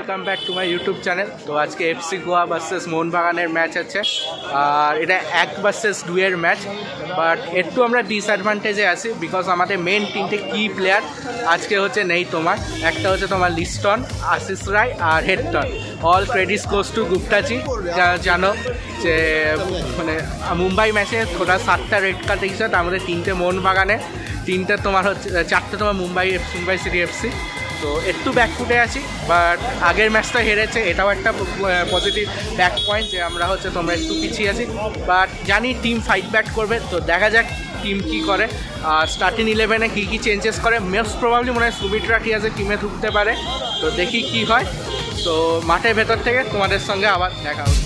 Welcome back to my YouTube channel. তো আজকে FC Goa versus মোহনবাগানের ম্যাচ আছে, আর এটা 1 ভার্সেস 2 এর ম্যাচ। বাট একটু আমরা ডিসঅ্যাডভান্টেজে আছি বিকজ আমাদের মেন তিনটে কি প্লেয়ার আজকে হচ্ছে নেই। তোমার একটা হচ্ছে তোমার লিস্টন, আশিস রায় আর হেডটন। All credits goes to Guptaji. জানো যে মানে মুম্বাই ম্যাচে ওরা 7টা রেড কার্ড দেখছে, তার মধ্যে 3টে মোহনবাগানে, 3টে তোমার হচ্ছে 4টে তোমার মুম্বাই সিটি এফসি। তো একটু ব্যাকফুটে আছি, বাট আগের ম্যাচটা হেরেছে, এটাও একটা পজিটিভ ব্যাক পয়েন্ট যে আমরা হচ্ছে তোমরা একটু পিছিয়ে আছি। বাট জানি টিম ফাইট ব্যাক করবে, তো দেখা যাক টিম কী করে। স্টার্টিং 11-এ কী চেঞ্জেস করে। মোস্ট প্রবাবলি মনে হয় সুমিত রাঠিয়াজের টিমে ঢুকতে পারে, তো দেখি কি হয়। তো মাঠের ভেতর থেকে তোমাদের সঙ্গে আবার দেখা হচ্ছে।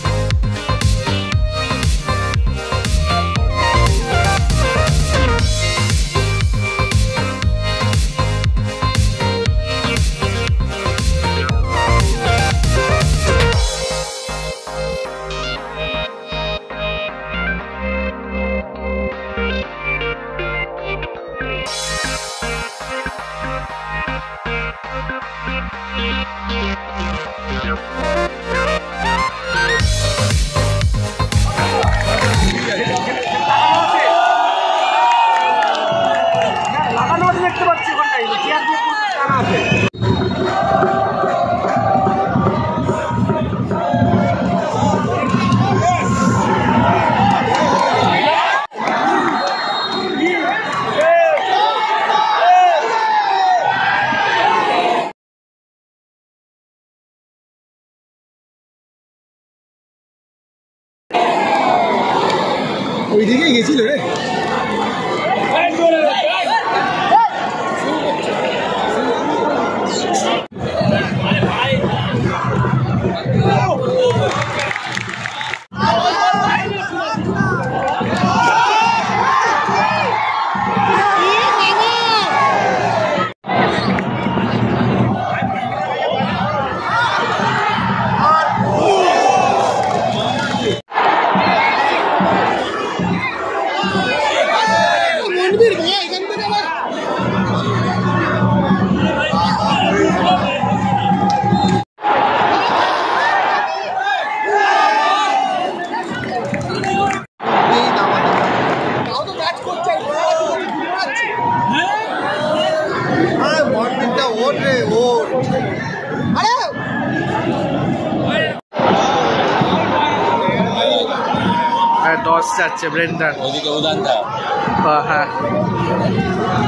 ওইদিকে গেছিল রে। দশ যাচ্ছে ব্রেন্ডার, ওইদিকে উদান্তা, হ্যাঁ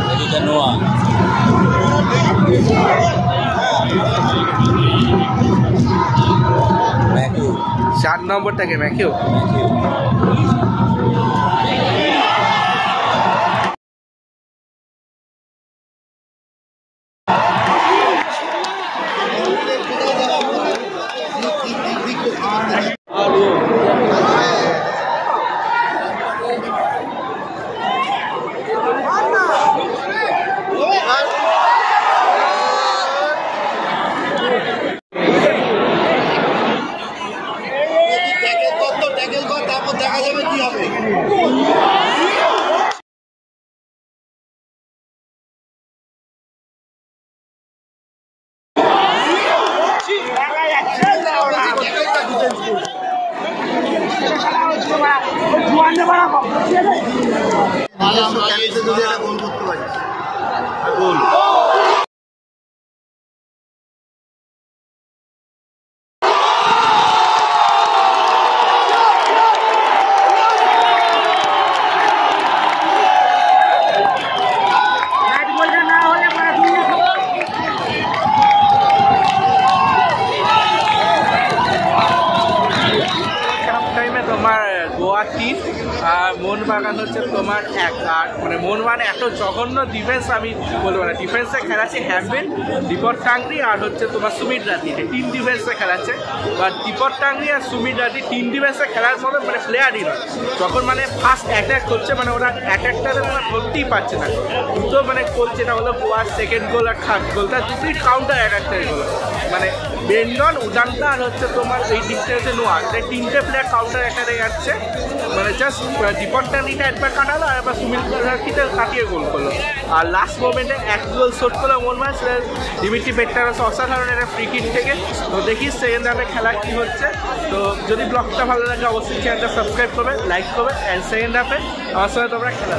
ওইদিকে নোয়া, ম্যাকিউ 4 নম্বরটাকে ম্যাকিউ। দেখা যাবে কি হবে। গোল করতে পারি গোল। গোয়া 3 আর মোহনবাগান হচ্ছে তোমার 1। আর মানে মোহনবাগান এত জঘন্য ডিফেন্স আমি বলবো না। ডিফেন্সে খেলাচ্ছে হ্যাভেন, দীপক টাংরি আর হচ্ছে তোমার সুমিত রাঠি, 3 ডিফেন্সে খেলাচ্ছে। বা দীপক টাংরি আর সুমিত রাঠি 3 ডিফেন্সে খেলার মতো মানে প্লেয়ারই নয়। যখন মানে ফার্স্ট অ্যাটাক করছে মানে ওরা অ্যাটাকটাতে মানে ধরতেই পারছে না। দুটো মানে গোল যেটা হলো গোয়ার সেকেন্ড গোল আর থার্ড গোলটা দুটোই কাউন্টার অ্যাটাকটাই হলো। মানে বেন্ডন, উদান্তা আর হচ্ছে তোমার এই দিকটা হচ্ছে নোয়া, 3টে প্লেয়ার কাউন্টার অ্যাটাকে যাচ্ছে। মানে জাস্ট দীপকটানিটা একবার কাটালো আর একবার সুমিত রাখিতে কাটিয়ে গোল করলো। আর লাস্ট মোমেন্টে এক গোল শোট করলো মোহনবাগান, সেটা দিমিত্রি পেট্রারস অসাধারণ একটা ফ্রি কিক থেকে। তো দেখি সেকেন্ড হাফে খেলা কী হচ্ছে। তো যদি ব্লগটা ভালো লাগে অবশ্যই চ্যানেলটা সাবস্ক্রাইব করবে, লাইক করবে, অ্যান্ড সেকেন্ড হাফে আমার সঙ্গে তোমরা খেলা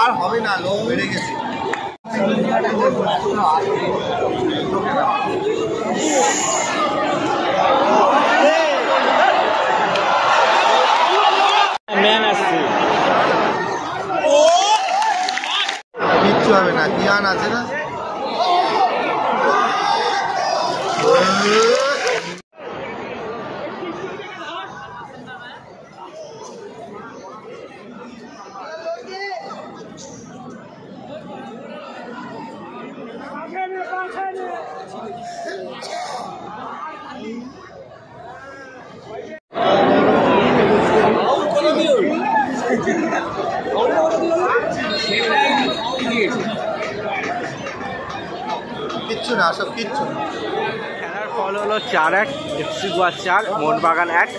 আর হবে না, লোক বেড়ে গেছে। কিচ্ছু হবে না, কিয়ান আছে না। কিচ্ছু না, সব কিচ্ছু। খেলার ফল হলো 4-1, এফসি গোয়া 4 মোহনবাগান 1।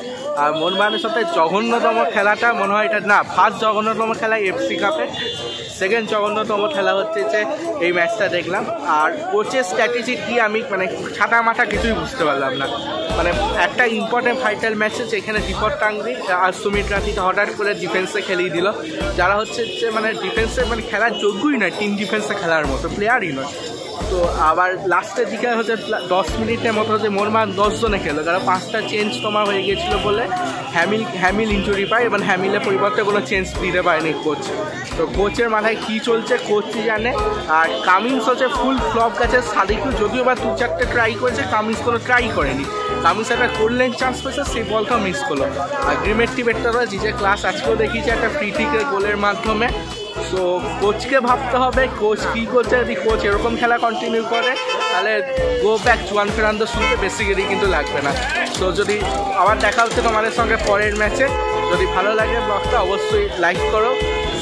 আর মোহনবাগানের সাথে জঘন্যতম খেলাটা মনে হয় এটা না, ফার্স্ট জঘন্যতম খেলা এফসি কাপে, সেকেন্ড জঘন্যতম খেলা হচ্ছে যে এই ম্যাচটা দেখলাম। আর কোচের স্ট্র্যাটেজি কি আমি মানে ছাটা মাথা কিছুই বুঝতে পারলাম না। মানে একটা ইম্পর্টেন্ট ভাইটাল ম্যাচে যেখানে দীপক টাংরি আর সুমিত রাঠিকে হঠাৎ করে ডিফেন্সে খেলিয়ে দিল, যারা হচ্ছে যে মানে ডিফেন্সে মানে খেলার যোগ্যই নয়, টিম ডিফেন্সে খেলার মতো প্লেয়ারই নয়। তো আবার লাস্টের দিকে হচ্ছে 10 মিনিটের মতো হচ্ছে মোহনবাগান 10 জনে খেলো, কারণ 5টা চেঞ্জ তোমার হয়ে গিয়েছিলো বলে হ্যামিল ইঞ্জুরি পায়, এবং হ্যামিলের পরিবর্তে কোনো চেঞ্জ দিতে পারেনি কোচ। তো কোচের মাথায় কী চলছে কোচই জানে। আর কামিন্স হচ্ছে ফুল ফ্লপ গেছে। সাদিকু যদিও বা 2-4টে ট্রাই করেছে, কামিন্স কোনো ট্রাই করেনি। কামিন্স একটা গোল্ডেন চান্স পেয়েছে, সেই বলটাও মিস করলো। আর দিমিত্রি পেট্রারস যে ক্লাস আজকেও দেখিয়েছে একটা ফ্রি কিকের গোলের মাধ্যমে। সো কোচকে ভাবতে হবে কোচ কী করছে। যদি কোচ এরকম খেলা কন্টিনিউ করে তাহলে গো ব্যাক জুয়ান ফেরান্দো শুনতে বেসিক্যালি কিন্তু লাগবে না। সো যদি আবার দেখা হচ্ছে তোমাদের সঙ্গে পরের ম্যাচে, যদি ভালো লাগে ব্লগটা অবশ্যই লাইক করো,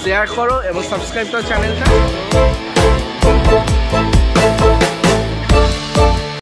শেয়ার করো এবং সাবস্ক্রাইব করো চ্যানেলটা।